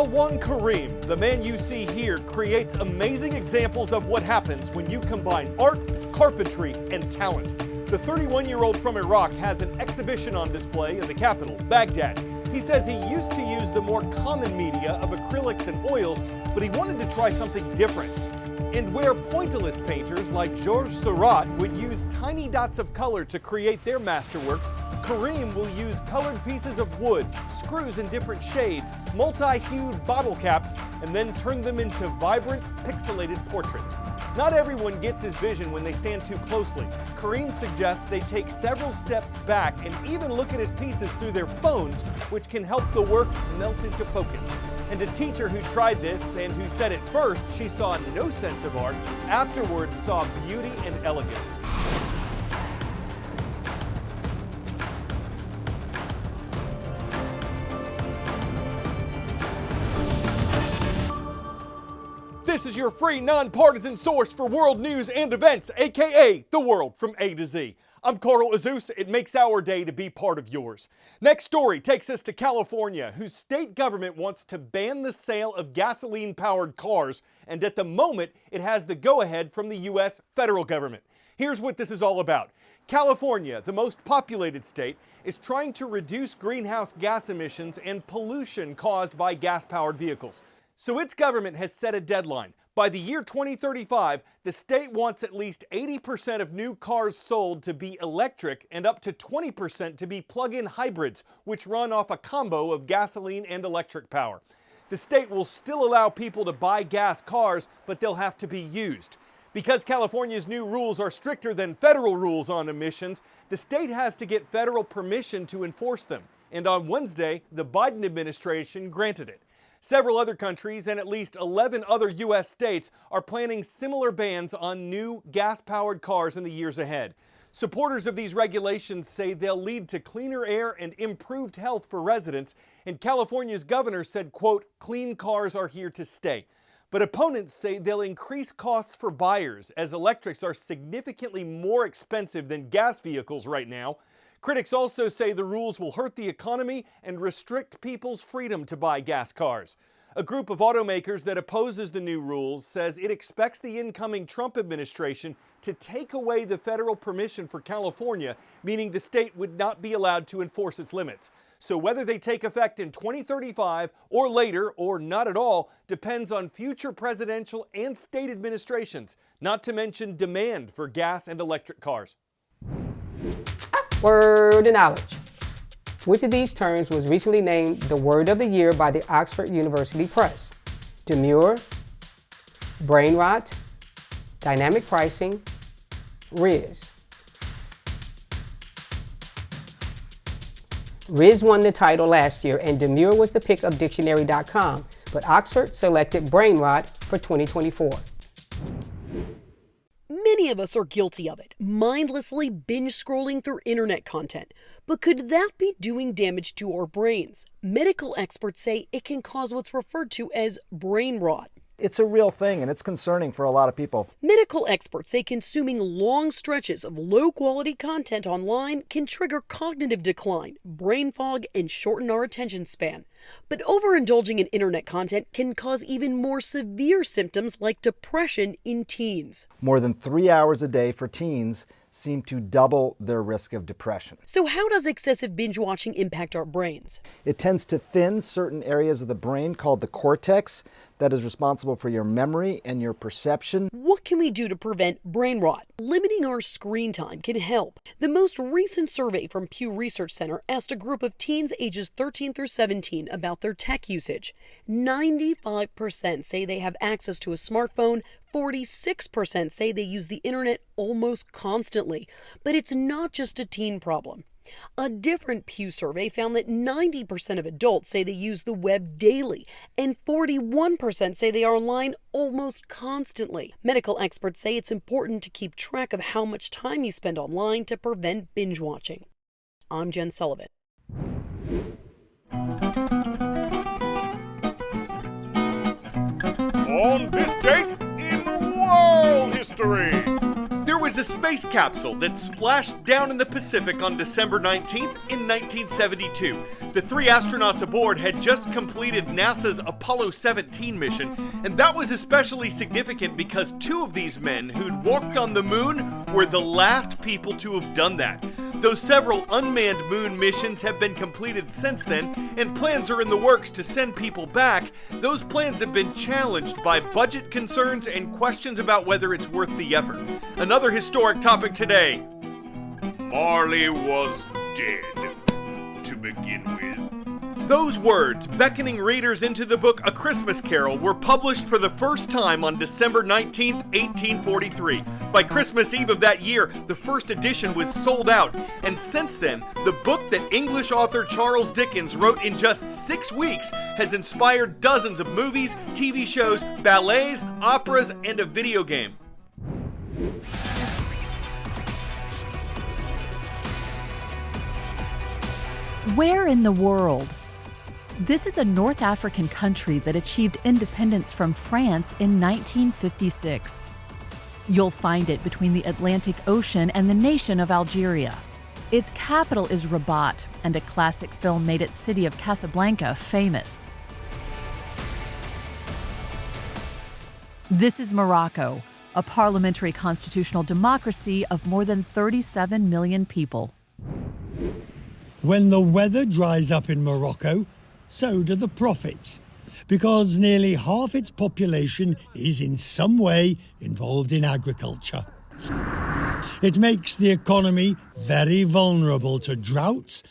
one Kareem, the man you see here, creates amazing examples of what happens when you combine art, carpentry, and talent. The 31-year-old from Iraq has an exhibition on display in the capital, Baghdad. He says he used to use the more common media of acrylics and oils, but he wanted to try something different. And where pointillist painters like Georges Seurat would use tiny dots of color to create their masterworks, Kareem will use colored pieces of wood, screws in different shades, multi-hued bottle caps, and then turn them into vibrant, pixelated portraits. Not everyone gets his vision when they stand too closely. Kareem suggests they take several steps back and even look at his pieces through their phones, which can help the works melt into focus. And a teacher who tried this and who said at first she saw no sense of art, afterwards saw beauty and elegance. This is your free, nonpartisan source for world news and events, aka the world from A to Z. I'm Carl Azuz. It makes our day to be part of yours. Next story takes us to California, whose state government wants to ban the sale of gasoline-powered cars, and at the moment, it has the go-ahead from the U.S. federal government. Here's what this is all about. California, the most populated state, is trying to reduce greenhouse gas emissions and pollution caused by gas-powered vehicles. So its government has set a deadline. By the year 2035, the state wants at least 80% of new cars sold to be electric and up to 20% to be plug-in hybrids, which run off a combo of gasoline and electric power. The state will still allow people to buy gas cars, but they'll have to be used. Because California's new rules are stricter than federal rules on emissions, the state has to get federal permission to enforce them. And on Wednesday, the Biden administration granted it. Several other countries and at least 11 other U.S. states are planning similar bans on new gas-powered cars in the years ahead. Supporters of these regulations say they'll lead to cleaner air and improved health for residents, and California's governor said, quote, "Clean cars are here to stay." But opponents say they'll increase costs for buyers, as electrics are significantly more expensive than gas vehicles right now. Critics also say the rules will hurt the economy and restrict people's freedom to buy gas cars. A group of automakers that opposes the new rules says it expects the incoming Trump administration to take away the federal permission for California, meaning the state would not be allowed to enforce its limits. So whether they take effect in 2035 or later or not at all depends on future presidential and state administrations, not to mention demand for gas and electric cars. Word and knowledge. Which of these terms was recently named the Word of the Year by the Oxford University Press? Demure, brain rot, dynamic pricing, Riz. Riz won the title last year and demure was the pick of dictionary.com, but Oxford selected brain rot for 2024. Many of us are guilty of it, mindlessly binge scrolling through internet content. But could that be doing damage to our brains? Medical experts say it can cause what's referred to as brain rot. It's a real thing, and it's concerning for a lot of people. Medical experts say consuming long stretches of low-quality content online can trigger cognitive decline, brain fog, and shorten our attention span. But overindulging in internet content can cause even more severe symptoms like depression in teens. More than 3 hours a day for teens seem to double their risk of depression. So how does excessive binge watching impact our brains? It tends to thin certain areas of the brain called the cortex that is responsible for your memory and your perception. What can we do to prevent brain rot? Limiting our screen time can help. The most recent survey from Pew Research Center asked a group of teens ages 13 through 17 about their tech usage. 95% say they have access to a smartphone. 46% say they use the internet almost constantly. But it's not just a teen problem. A different Pew survey found that 90% of adults say they use the web daily, and 41% say they are online almost constantly. Medical experts say it's important to keep track of how much time you spend online to prevent binge watching. I'm Jen Sullivan. On this date in world history, there was was a space capsule that splashed down in the Pacific on December 19th in 1972. The 3 astronauts aboard had just completed NASA's Apollo 17 mission, and that was especially significant because 2 of these men who'd walked on the moon were the last people to have done that. Though several unmanned moon missions have been completed since then, and plans are in the works to send people back, those plans have been challenged by budget concerns and questions about whether it's worth the effort. Another historic topic today: Marley was dead to begin with. Those words, beckoning readers into the book A Christmas Carol, were published for the first time on December 19, 1843. By Christmas Eve of that year, the first edition was sold out, and since then, the book that English author Charles Dickens wrote in just 6 weeks has inspired dozens of movies, TV shows, ballets, operas, and a video game. Where in the world? This is a North African country that achieved independence from France in 1956. You'll find it between the Atlantic Ocean and the nation of Algeria. Its capital is Rabat, and a classic film made its city of Casablanca famous. This is Morocco, a parliamentary constitutional democracy of more than 37 million people. When the weather dries up in Morocco, so do the profits, because nearly half its population is in some way involved in agriculture. It makes the economy very vulnerable to droughts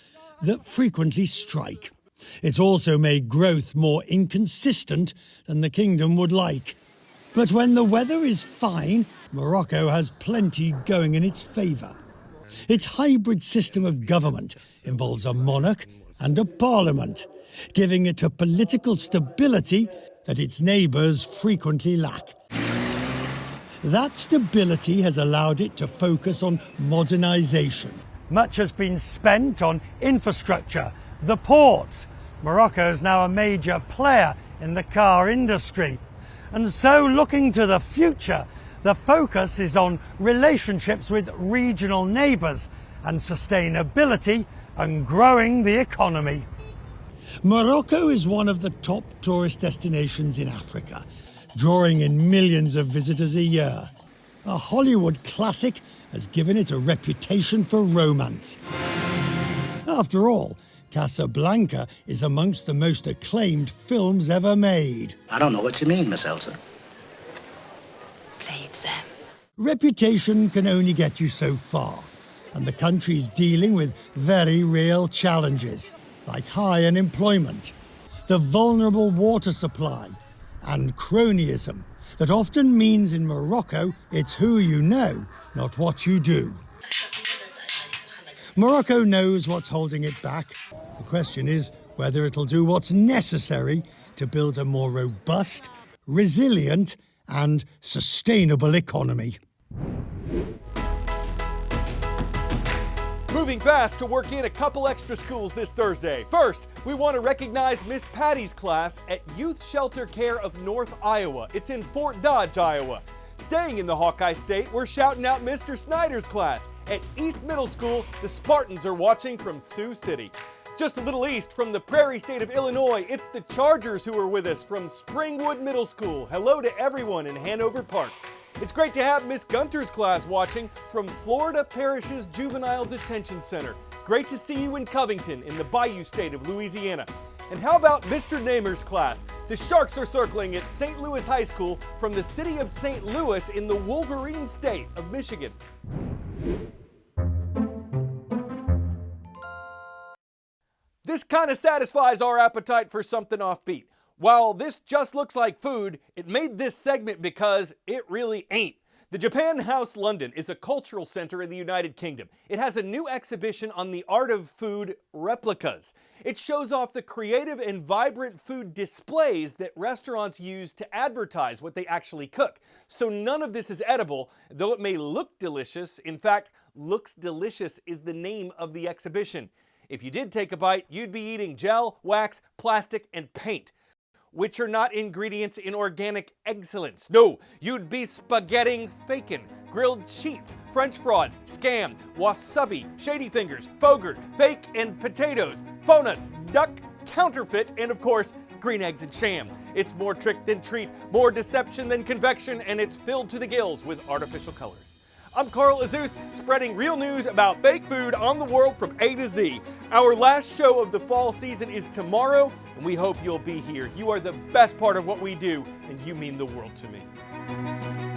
that frequently strike. It's also made growth more inconsistent than the kingdom would like. But when the weather is fine, Morocco has plenty going in its favour. Its hybrid system of government involves a monarch and a parliament, giving it a political stability that its neighbours frequently lack. That stability has allowed it to focus on modernisation. Much has been spent on infrastructure, the ports. Morocco is now a major player in the car industry. And so, looking to the future, the focus is on relationships with regional neighbours and sustainability and growing the economy. Morocco is one of the top tourist destinations in Africa, drawing in millions of visitors a year. A Hollywood classic has given it a reputation for romance. After all, Casablanca is amongst the most acclaimed films ever made. I don't know what you mean, Miss Elsa. Played them. Reputation can only get you so far, and the country's dealing with very real challenges, like high unemployment, the vulnerable water supply, and cronyism that often means in Morocco it's who you know, not what you do. Morocco knows what's holding it back. The question is whether it'll do what's necessary to build a more robust, resilient, and sustainable economy. Moving fast to work in a couple extra schools this Thursday. First, we want to recognize Miss Patty's class at Youth Shelter Care of North Iowa. It's in Fort Dodge, Iowa. Staying in the Hawkeye State, we're shouting out Mr. Snyder's class. At East Middle School, the Spartans are watching from Sioux City. Just a little east from the Prairie State of Illinois, it's the Chargers who are with us from Springwood Middle School. Hello to everyone in Hanover Park. It's great to have Miss Gunter's class watching from Florida Parish's Juvenile Detention Center. Great to see you in Covington in the Bayou State of Louisiana. And how about Mr. Namer's class? The Sharks are circling at St. Louis High School from the city of St. Louis in the Wolverine State of Michigan. This kind of satisfies our appetite for something offbeat. While this just looks like food, it made this segment because it really ain't. The Japan House London is a cultural center in the United Kingdom. It has a new exhibition on the art of food replicas. It shows off the creative and vibrant food displays that restaurants use to advertise what they actually cook. So none of this is edible, though it may look delicious. In fact, Looks Delicious is the name of the exhibition. If you did take a bite, you'd be eating gel, wax, plastic, and paint. which are not ingredients in organic excellence. No, you'd be spaghetting fakin', grilled cheats, French frauds, scam, wasabi, shady fingers, fogert, fake and potatoes, faux nuts, duck, counterfeit, and of course, green eggs and sham. It's more trick than treat, more deception than convection, and it's filled to the gills with artificial colors. I'm Carl Azuz, spreading real news about fake food on the world from A to Z. Our last show of the fall season is tomorrow, and we hope you'll be here. You are the best part of what we do, and you mean the world to me.